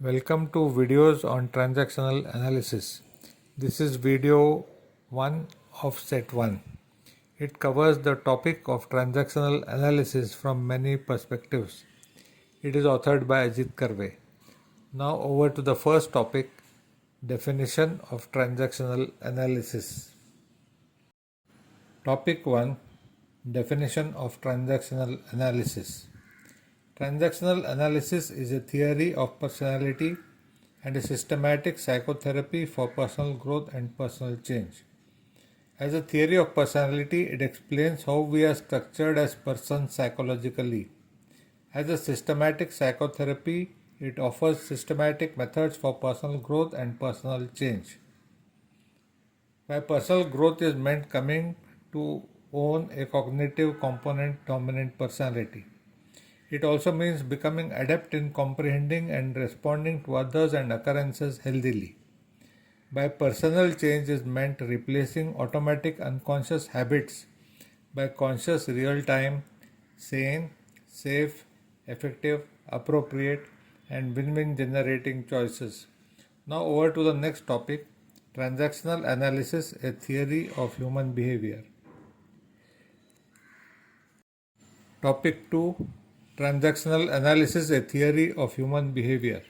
Welcome to videos on transactional analysis. This is video 1 of set 1. It covers the topic of transactional analysis from many perspectives. It is authored by Ajit Karve. Now over to the first topic, definition of transactional analysis. Topic 1, definition of transactional analysis. Transactional analysis is a theory of personality and a systematic psychotherapy for personal growth and personal change. As a theory of personality, it explains how we are structured as persons psychologically. As a systematic psychotherapy, it offers systematic methods for personal growth and personal change. By personal growth is meant coming to own a cognitive component dominant personality. It also means becoming adept in comprehending and responding to others and occurrences healthily. By personal change is meant replacing automatic unconscious habits by conscious real-time, sane, safe, effective, appropriate, and win-win generating choices. Now over to the next topic, transactional analysis, a theory of human behavior. Topic 2, transactional analysis, a theory of human behavior.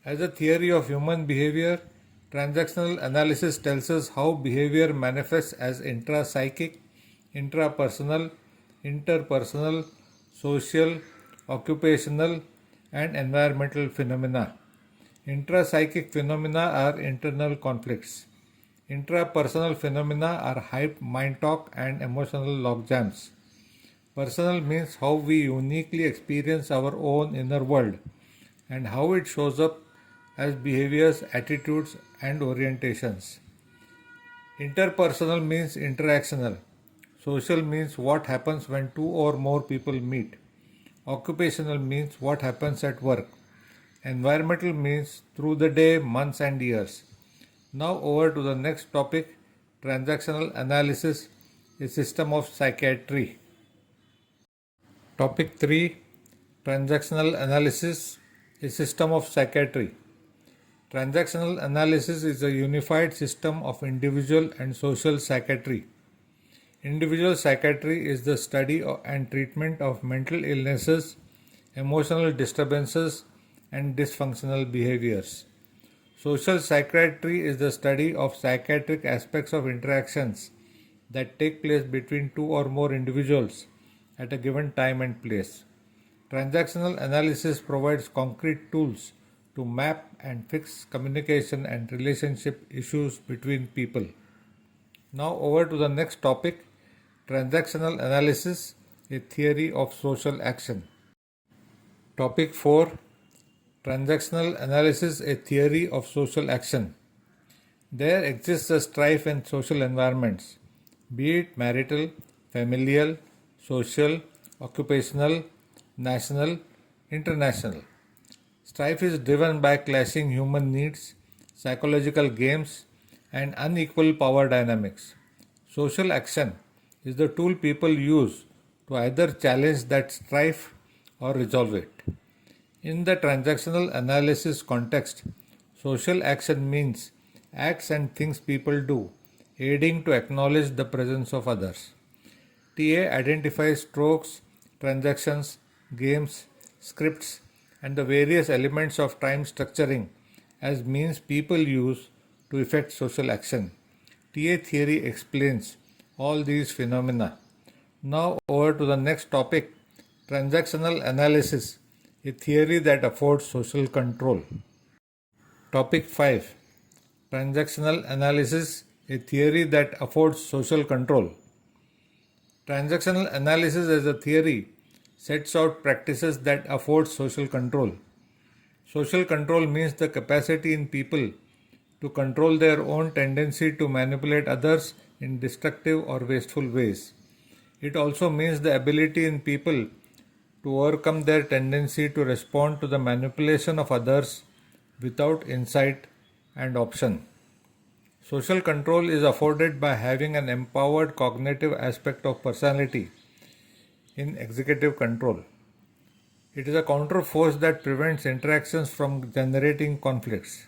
As a theory of human behavior, transactional analysis tells us how behavior manifests as intrapsychic, intrapersonal, interpersonal, social, occupational, and environmental phenomena. Intrapsychic phenomena are internal conflicts. Intrapersonal phenomena are hype, mind talk, and emotional logjams. Personal means how we uniquely experience our own inner world and how it shows up as behaviors, attitudes, and orientations. Interpersonal means interactional. Social means what happens when two or more people meet. Occupational means what happens at work. Environmental means through the day, months, and years. Now over to the next topic, transactional analysis, a system of psychiatry. Topic 3, transactional analysis, a system of psychiatry. Transactional analysis is a unified system of individual and social psychiatry. Individual psychiatry is the study and treatment of mental illnesses, emotional disturbances, and dysfunctional behaviors. Social psychiatry is the study of psychiatric aspects of interactions that take place between two or more individuals at a given time and place. Transactional analysis provides concrete tools to map and fix communication and relationship issues between people. Now over to the next topic, transactional analysis, a theory of social action. Topic 4, transactional analysis, a theory of social action. There exists a strife in social environments, be it marital, familial, social, occupational, national, international. Strife is driven by clashing human needs, psychological games, and unequal power dynamics. Social action is the tool people use to either challenge that strife or resolve it. In the transactional analysis context, social action means acts and things people do, aiding to acknowledge the presence of others. TA identifies strokes, transactions, games, scripts, and the various elements of time structuring as means people use to effect social action. TA theory explains all these phenomena. Now over to the next topic, transactional analysis, a theory that affords social control. Topic 5, transactional analysis, a theory that affords social control. Transactional analysis as a theory sets out practices that afford social control. Social control means the capacity in people to control their own tendency to manipulate others in destructive or wasteful ways. It also means the ability in people to overcome their tendency to respond to the manipulation of others without insight and option. Social control is afforded by having an empowered cognitive aspect of personality in executive control. It is a counter force that prevents interactions from generating conflicts.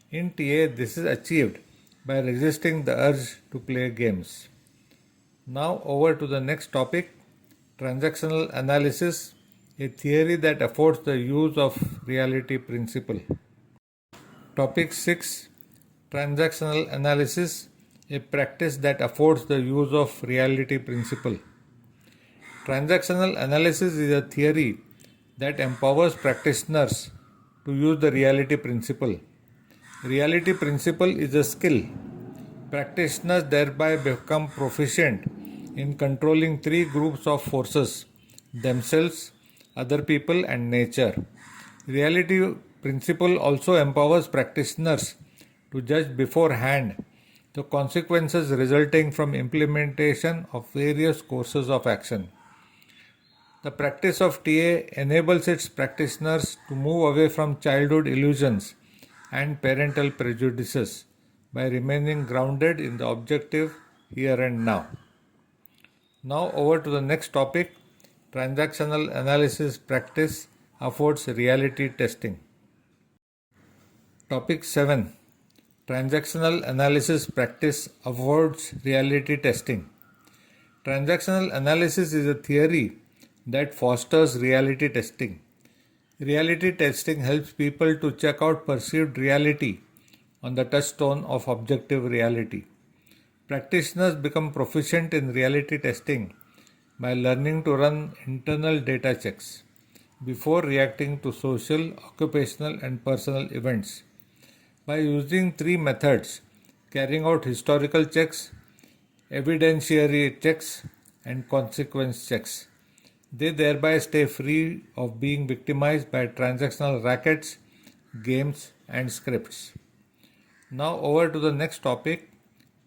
In TA, this is achieved by resisting the urge to play games. Now, over to the next topic, transactional analysis, a theory that affords the use of reality principle. Topic 6, transactional analysis, a practice that affords the use of reality principle. Transactional analysis is a theory that empowers practitioners to use the reality principle. Reality principle is a skill. Practitioners thereby become proficient in controlling three groups of forces: themselves, other people, and nature. Reality principle also empowers practitioners to judge beforehand the consequences resulting from implementation of various courses of action. The practice of TA enables its practitioners to move away from childhood illusions and parental prejudices by remaining grounded in the objective here and now. Now, over to the next topic, transactional analysis practice affords reality testing. Topic 7, transactional analysis practice affords reality testing. Transactional analysis is a theory that fosters reality testing. Reality testing helps people to check out perceived reality on the touchstone of objective reality. Practitioners become proficient in reality testing by learning to run internal data checks before reacting to social, occupational, and personal events. By using three methods, carrying out historical checks, evidentiary checks, and consequence checks, they thereby stay free of being victimized by transactional rackets, games, and scripts. Now, over to the next topic,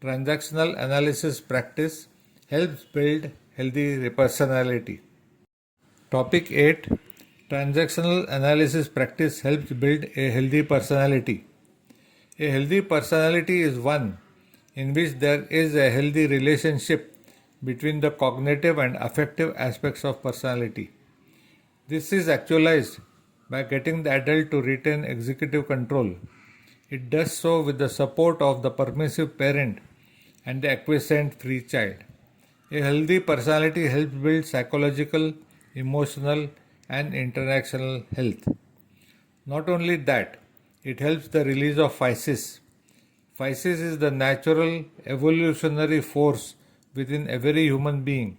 transactional analysis practice helps build healthy personality. Topic 8, transactional analysis practice helps build a healthy personality. A healthy personality is one in which there is a healthy relationship between the cognitive and affective aspects of personality. This is actualized by getting the adult to retain executive control. It does so with the support of the permissive parent and the acquiescent free child. A healthy personality helps build psychological, emotional, and interactional health. Not only that, it helps the release of physis. Physis is the natural evolutionary force within every human being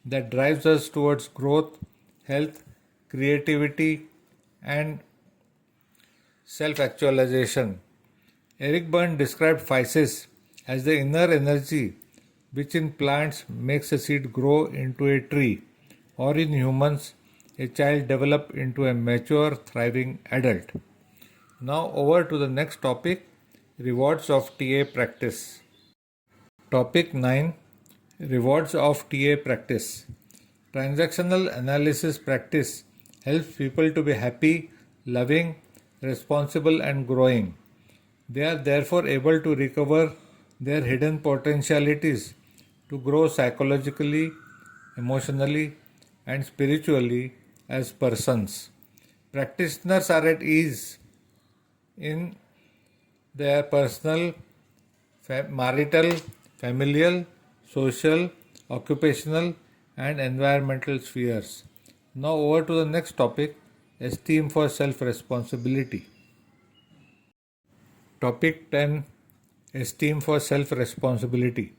that drives us towards growth, health, creativity, and self-actualization. Eric Berne described physis as the inner energy which in plants makes a seed grow into a tree, or in humans, a child develop into a mature, thriving adult. Now over to the next topic, rewards of TA practice. Topic 9, rewards of TA practice. Transactional analysis practice helps people to be happy, loving, responsible, and growing. They are therefore able to recover their hidden potentialities to grow psychologically, emotionally, and spiritually as persons. Practitioners are at ease in their personal, marital, familial, social, occupational, and environmental spheres. Now, over to the next topic, esteem for self responsibility. Topic 10, esteem for self responsibility.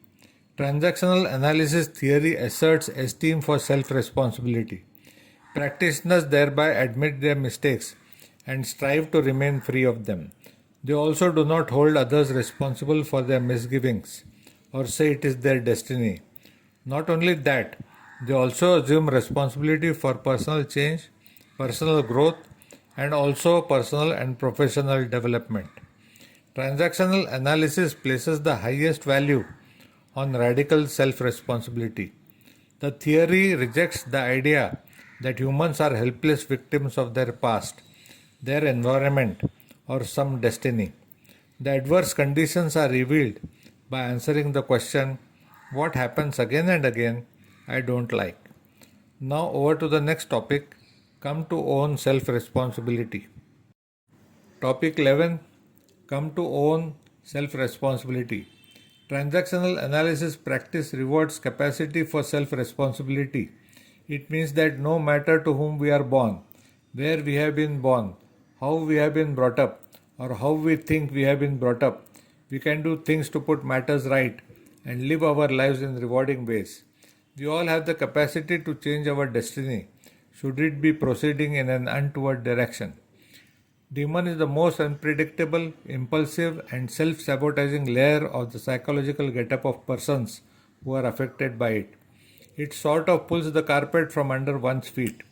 Transactional analysis theory asserts esteem for self responsibility. Practitioners thereby admit their mistakes and strive to remain free of them. They also do not hold others responsible for their misgivings or say it is their destiny. Not only that, they also assume responsibility for personal change, personal growth, and also personal and professional development. Transactional analysis places the highest value on radical self-responsibility. The theory rejects the idea that humans are helpless victims of their past, their environment, or some destiny. The adverse conditions are revealed by answering the question, what happens again and again I don't like. Now over to the next topic, Come to own self-responsibility. Topic 11. Come to own self-responsibility. Transactional analysis practice rewards capacity for self-responsibility. It means that no matter to whom we are born, where we have been born, how we have been brought up, or how we think we have been brought up, we can do things to put matters right and live our lives in rewarding ways. We all have the capacity to change our destiny, should it be proceeding in an untoward direction. Demon is the most unpredictable, impulsive, and self sabotaging layer of the psychological get-up of persons who are affected by it. It sort of pulls the carpet from under one's feet.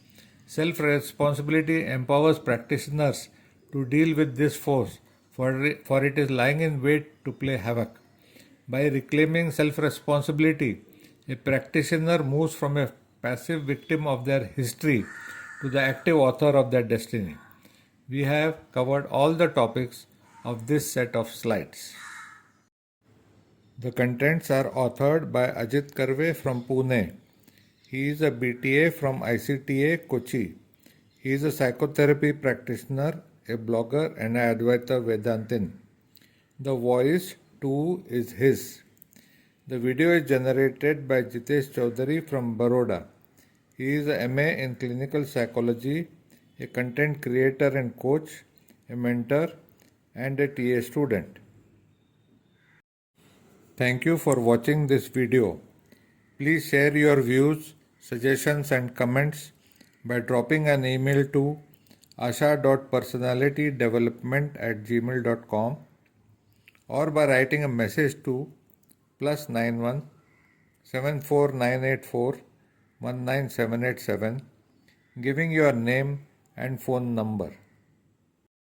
Self responsibility empowers practitioners to deal with this force, for it is lying in wait to play havoc. By reclaiming self responsibility, a practitioner moves from a passive victim of their history to the active author of their destiny. We have covered all the topics of this set of slides. The contents are authored by Ajit Karve from Pune. He is a BTA from ICTA Kochi. He is a psychotherapy practitioner, a blogger, and an Advaita Vedantin. The voice too is his. The video is generated by Jitesh Chaudhary from Baroda. He is a MA in clinical psychology, a content creator and coach, a mentor, and a TA student. Thank you for watching this video. Please share your views, suggestions, and comments by dropping an email to asha.personalitydevelopment@gmail.com or by writing a message to +91 74984 19787, giving your name and phone number.